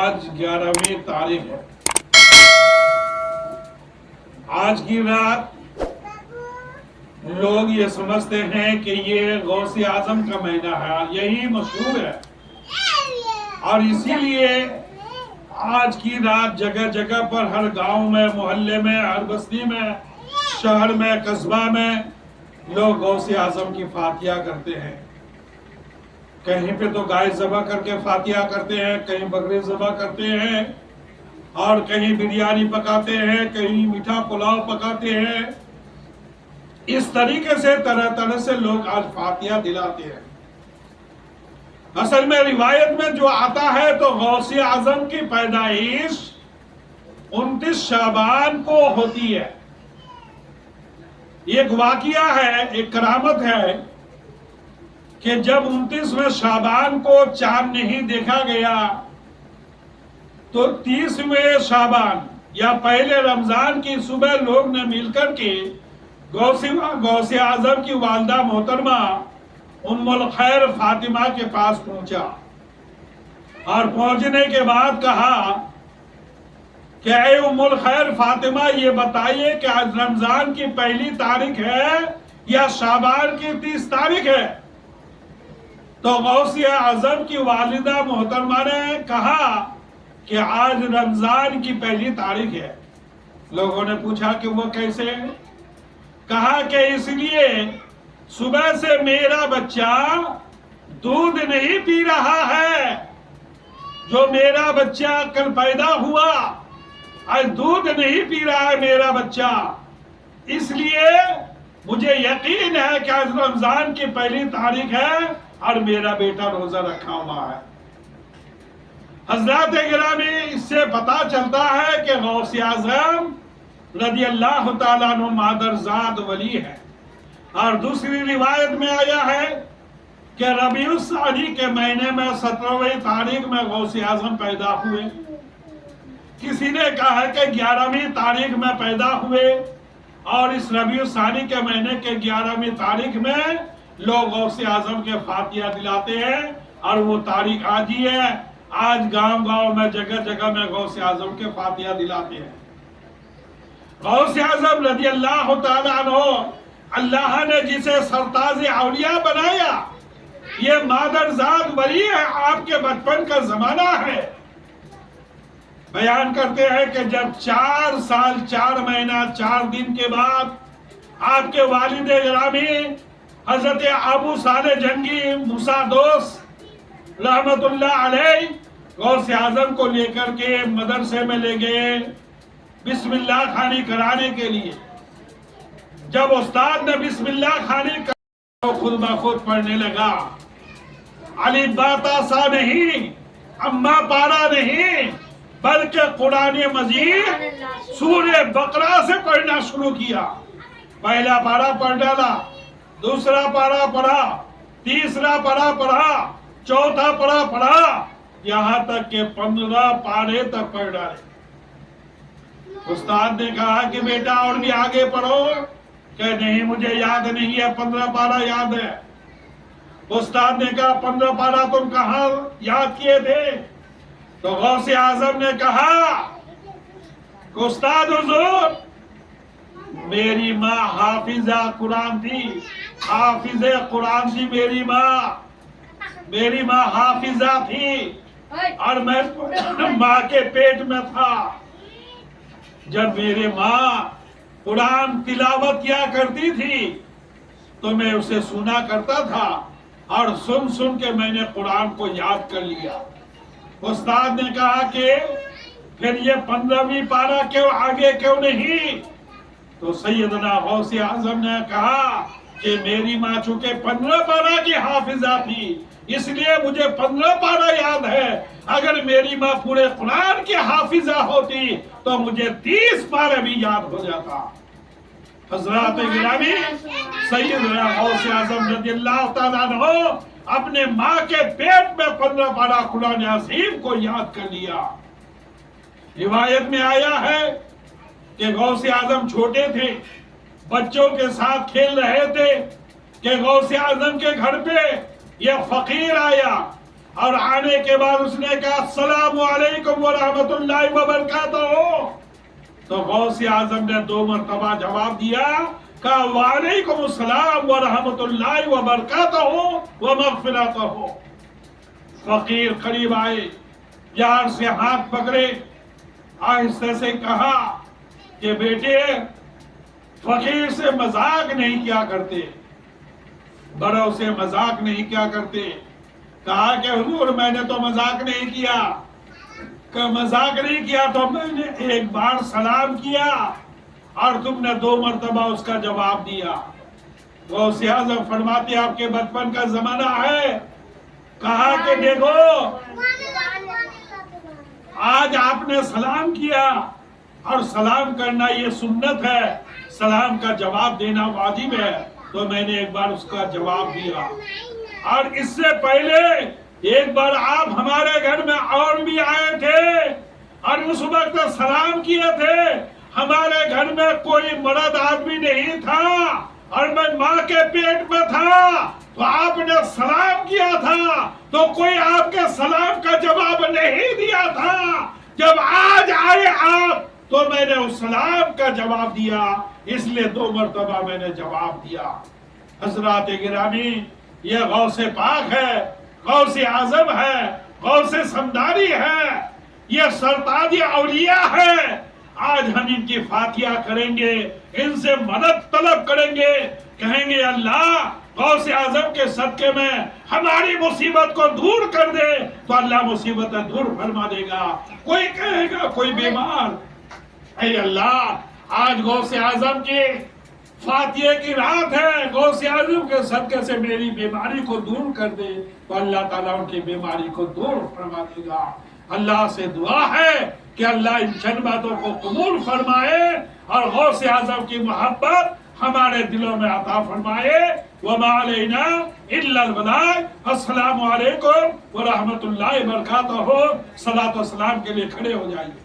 آج 11ویں تاریخ ہے. آج کی رات لوگ یہ سمجھتے ہیں کہ یہ غوث اعظم کا مہینہ ہے، یہی مشہور ہے، اور اسی لیے آج کی رات جگہ جگہ پر ہر گاؤں میں، محلے میں، ہر بستی میں، شہر میں، قصبہ میں لوگ غوث اعظم کی فاتحہ کرتے ہیں. کہیں پہ تو گائے ذبح کر کے فاتحہ کرتے ہیں، کہیں بکرے ذبح کرتے ہیں، اور کہیں بریانی پکاتے ہیں، کہیں میٹھا پلاؤ پکاتے ہیں. اس طریقے سے طرح طرح سے لوگ آج فاتحہ دلاتے ہیں. اصل میں روایت میں جو آتا ہے تو غوث اعظم کی پیدائش 29 شعبان کو ہوتی ہے. ایک واقعہ ہے، ایک کرامت ہے کہ جب 29ویں شعبان کو چاند نہیں دیکھا گیا تو 30ویں شعبان یا پہلے رمضان کی صبح لوگ نے مل کر کے غوث اعظم کی والدہ محترمہ ام الخیر فاطمہ کے پاس پہنچا، اور پہنچنے کے بعد کہا کہ اے ام الخیر فاطمہ، یہ بتائیے کہ آج رمضان کی پہلی تاریخ ہے یا شعبان کی 30 تاریخ ہے؟ تو غوث اعظم کی والدہ محترمہ نے کہا کہ آج رمضان کی پہلی تاریخ ہے. لوگوں نے پوچھا کہ وہ کیسے؟ کہا کہ اس لیے صبح سے میرا بچہ دودھ نہیں پی رہا ہے. جو میرا بچہ کل پیدا ہوا آج دودھ نہیں پی رہا ہے میرا بچہ، اس لیے مجھے یقین ہے کہ آج رمضان کی پہلی تاریخ ہے اور میرا بیٹا روزہ رکھا ہوا ہے. حضرات گرامی، اس سے پتا چلتا ہے کہ غوث اعظم رضی اللہ تعالیٰ عنہ مادرزاد ولی ہے. اور دوسری روایت میں آیا ہے کہ ربیع الثانی کے مہینے میں 17ویں تاریخ میں غوث اعظم پیدا ہوئے. کسی نے کہا ہے کہ 11ویں تاریخ میں پیدا ہوئے، اور اس ربیع الثانی کے مہینے کے 11ویں تاریخ میں لوگ غوث اعظم کے فاتحہ دلاتے ہیں، اور وہ تاریخ آج ہی ہے. آج گاؤں گاؤں میں جگہ جگہ میں غوث اعظم کے فاتحہ دلاتے ہیں. غوث اعظم رضی اللہ تعالیٰ عنہ، اللہ نے جسے سرتاج اولیاء بنایا، یہ مادرزاد ولی ہے. آپ کے بچپن کا زمانہ ہے. بیان کرتے ہیں کہ جب 4 سال 4 مہینہ 4 دن کے بعد آپ کے والد گرامی حضرت ابو صالح جنگی موسیٰ دوست رحمت اللہ علیہ غوث اعظم کو لے کر کے مدرسے میں لے گئے بسم اللہ خوانی کرانے کے لیے. جب استاد نے بسم اللہ خوانی کرانے خود بخود پڑھنے لگا، الف با تا سا نہیں، اما پارا نہیں، بلکہ قرآن مجید سورہ بقرہ سے پڑھنا شروع کیا. پہلا پارا پڑھ ڈالا، دوسرا پارا پڑھا، تیسرا پارا پڑھا، چوتھا پارا پڑھا، یہاں تک کہ 15 پارے تک پڑھ ڈالے. استاد نے کہا کہ بیٹا اور بھی آگے پڑھو. کہ نہیں، مجھے یاد نہیں ہے، 15 پارا یاد ہے. استاد نے کہا 15 پارا تم کہاں یاد کیے تھے؟ تو غوث اعظم نے کہا کہ استاد حضور، میری ماں حافظہ قرآن تھی، حافظ قرآن تھی میری ماں حافظہ تھی، اور میں ماں کے پیٹ میں تھا. جب میری ماں قرآن تلاوت کیا کرتی تھی تو میں اسے سنا کرتا تھا، اور سن سن کے میں نے قرآن کو یاد کر لیا. استاد نے کہا کہ پھر یہ 15ویں پارہ کیوں آگے کیوں نہیں؟ تو سیدنا غوث اعظم نے کہا کہ میری ماں چونکہ 15 پارہ کی حافظہ تھی، اس لیے مجھے 15 پارہ یاد ہے. اگر میری ماں پورے قرآن کی حافظہ ہوتی تو مجھے 30 پارہ بھی یاد ہو جاتا. حضرات گرامی، سیدنا غوث اعظم رضی اللہ تعالیٰ عنہ اپنے ماں کے پیٹ میں 15 پارہ قرآن عظیم کو یاد کر لیا. روایت میں آیا ہے کہ غوث اعظم چھوٹے تھے، بچوں کے ساتھ کھیل رہے تھے کہ غوث اعظم کے گھر پہ یہ فقیر آیا، اور آنے کے بعد اس نے کہا السلام علیکم ورحمۃ اللہ وبرکاتہ، تو غوث اعظم نے 2 مرتبہ جواب دیا، کہا وعلیکم السلام ورحمۃ اللہ وبرکاتہ ومغفرتہ۔ فقیر قریب آئے، پیار سے ہاتھ پکڑے، آہستہ سے کہا کہ بیٹے فقیر سے مذاق نہیں کیا کرتے، بڑوں سے مذاق نہیں کیا کرتے۔ کہا کہ حضور میں نے تو مذاق نہیں کیا، کہ مذاق نہیں کیا تو میں نے ایک بار سلام کیا اور تم نے 2 مرتبہ اس کا جواب دیا۔ غوث اعظم فرماتے آپ کے بچپن کا زمانہ ہے، کہا کہ دیکھو آج آپ نے سلام کیا اور سلام کرنا یہ سنت ہے، سلام کا جواب دینا واجب ہے، تو میں نے ایک بار اس کا جواب دیا۔ اور اس سے پہلے ایک بار آپ ہمارے گھر میں اور بھی آئے تھے اور اس وقت سلام کیے تھے، ہمارے گھر میں کوئی مرد آدمی نہیں تھا اور میں ماں کے پیٹ میں تھا، تو آپ نے سلام کیا تھا تو کوئی آپ کے سلام کا جواب نہیں دیا تھا۔ جب آج آئے آپ تو میں نے اس سلام کا جواب دیا، اس لیے 2 مرتبہ میں نے جواب دیا۔ حضرات گرامی، یہ غوث پاک ہے، غوث اعظم ہے، غوث سمدانی ہے، یہ سرتاج اولیاء ہے۔ آج ہم ان کی فاتحہ کریں گے، ان سے مدد طلب کریں گے، کہیں گے اللہ غوث اعظم کے صدقے میں ہماری مصیبت کو دور کر دے، تو اللہ مصیبتیں دور فرما دے گا۔ کوئی کہے گا کوئی بیمار، اے اللہ آج غوث اعظم کی فاتحہ کی رات ہے، غوث اعظم کے صدقے سے میری بیماری کو دور کر دے، تو اللہ تعالیٰ ان کی بیماری کو دور فرما دے گا۔ اللہ سے دعا ہے کہ اللہ ان چند باتوں کو قبول فرمائے اور غوث اعظم کی محبت ہمارے دلوں میں عطا فرمائے۔ وما علینا الا البلاغ۔ السلام علیکم ورحمۃ اللہ وبرکاتہ۔ صلاۃ و سلام کے لیے کھڑے ہو جائیے۔